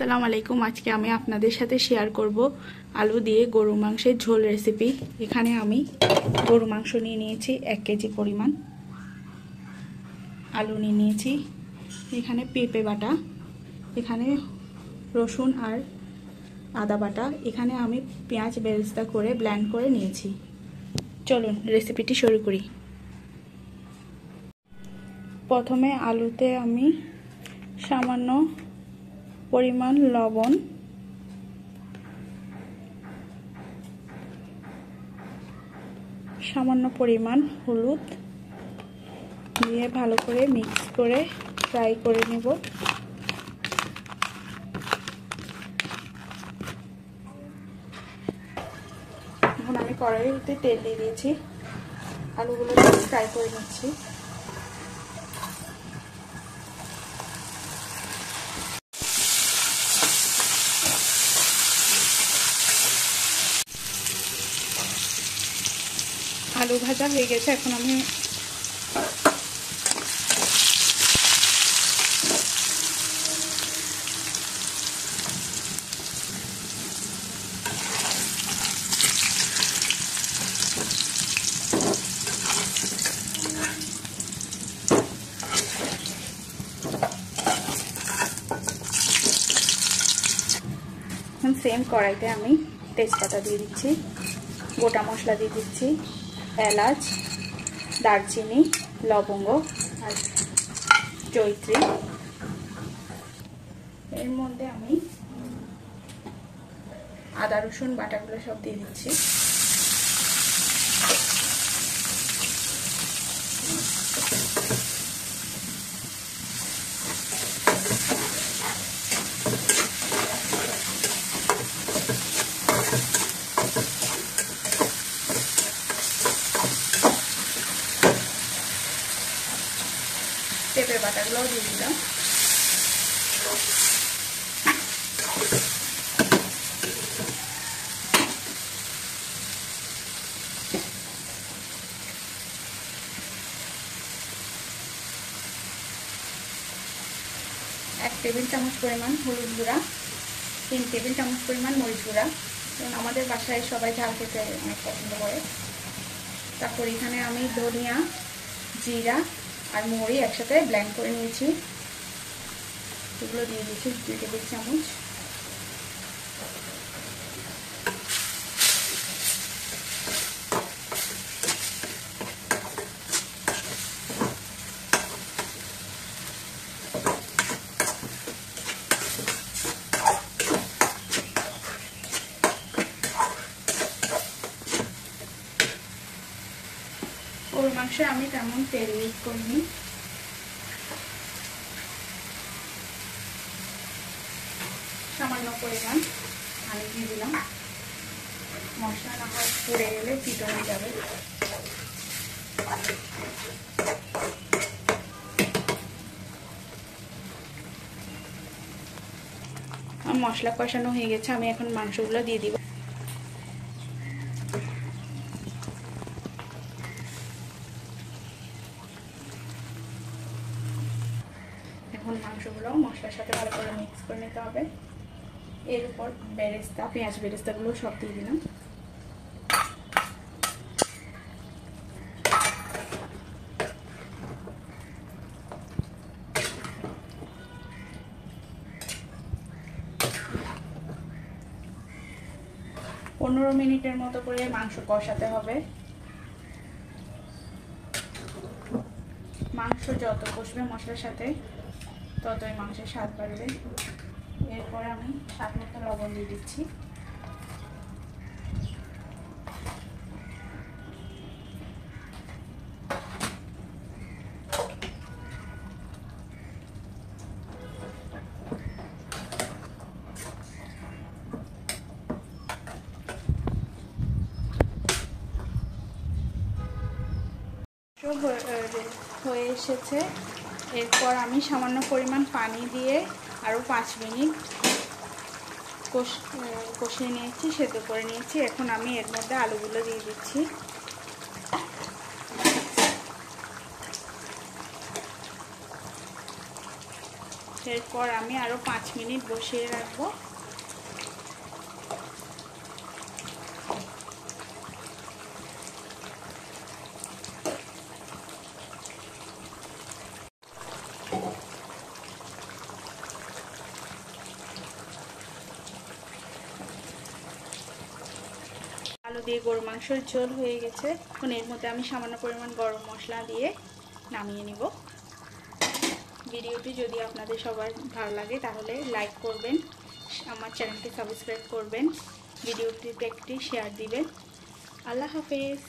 আসসালামু আলাইকুম। আজকে আমি আপনাদের সাথে শেয়ার করব আলু দিয়ে গরু মাংসের ঝোল রেসিপি। এখানে আমি গরু মাংস নিয়ে নিয়েছি 1 কেজি পরিমাণ, আলু নিয়ে নিয়েছি, এখানে পেঁপে বাটা, এখানে রসুন আর আদা বাটা, এখানে আমি পেঁয়াজ বেরেস্তা করে ব্লেন্ড করে নিয়েছি। চলুন রেসিপিটি শুরু করি। প্রথমে আলুতে আমি সামান্য পরিমাণ লবণ, সামান্য পরিমাণ হলুদ দিয়ে ভালো করে মিক্স করে ফ্রাই করে নেব। এখন আমি কড়াইতে তেল দিয়ে দিয়েছি, আলুগুলো ফ্রাই করে নিচ্ছি। আলু ভাজা হয়ে গেছে, এখন আমি সেম কড়াইতে আমি তেজপাতা দিয়ে দিচ্ছি, গোটা মশলা দিয়ে দিচ্ছি, এলাচ, দারচিনি, লবঙ্গ আর জয়িত্রী। এর মধ্যে আমি আদা রসুন বাটাগুলো সব দিয়ে দিচ্ছি। পেঁপে বাটাগুলোও দিয়ে দিলাম। এক টেবিল চামচ পরিমাণ হলুদ গুঁড়া, 3 টেবিল চামচ পরিমাণ মরিচ গুঁড়া, কারণ আমাদের বাসায় সবাই ঝাল খেতে অনেক পছন্দ করে। তারপর এখানে আমি ধনিয়া, জিরা আর মৌরি একসাথে ব্লেন্ড করে নিয়েছি, এগুলো দিয়ে দিয়েছি 2 টেবিল চামচ। গরু মাংসে আমি তেমন তেল ইউজ করিনি, সামান্য পরিমাণ পানি দিয়ে দিলাম, মশলা না হয় পুড়ে গেলে পিটো হয়ে যাবে। মশলা কষানো হয়ে গেছে, আমি এখন মাংসগুলো দিয়ে দিব। এখন মাংসগুলো মশলার সাথে ভালো করে মিক্স করে নিতে হবে। এর উপর বেরেস্তা, পেঁয়াজ বেরেস্তাগুলো সব দিয়ে দিলাম। পনেরো মিনিটের মতো করে মাংস কষাতে হবে। মাংস যত কষবে মশলার সাথে ততই মাংসের স্বাদ বাড়বে। এরপর আমি স্বাদ মতো লবণ দিয়ে দিচ্ছি। হয়ে এসেছে, এরপর আমি সামান্য পরিমাণ পানি দিয়ে আরও 5 মিনিট কষিয়ে নিয়েছি, সেদ্ধ করে নিয়েছি। এখন আমি এর মধ্যে আলুগুলো দিয়ে দিচ্ছি। এরপর আমি আরও 5 মিনিট বসিয়ে রাখবো। আলু দিয়ে গরু মাংসের ঝোল হয়ে গেছে। এখন এর মধ্যে আমি সামান্য পরিমাণ গরম মশলা দিয়ে নামিয়ে নিব। ভিডিওটি যদি আপনাদের সবার ভালো লাগে তাহলে লাইক করবেন, আমার চ্যানেলটি সাবস্ক্রাইব করবেন, ভিডিওটিতে একটি শেয়ার দিবেন। আল্লাহ হাফেজ।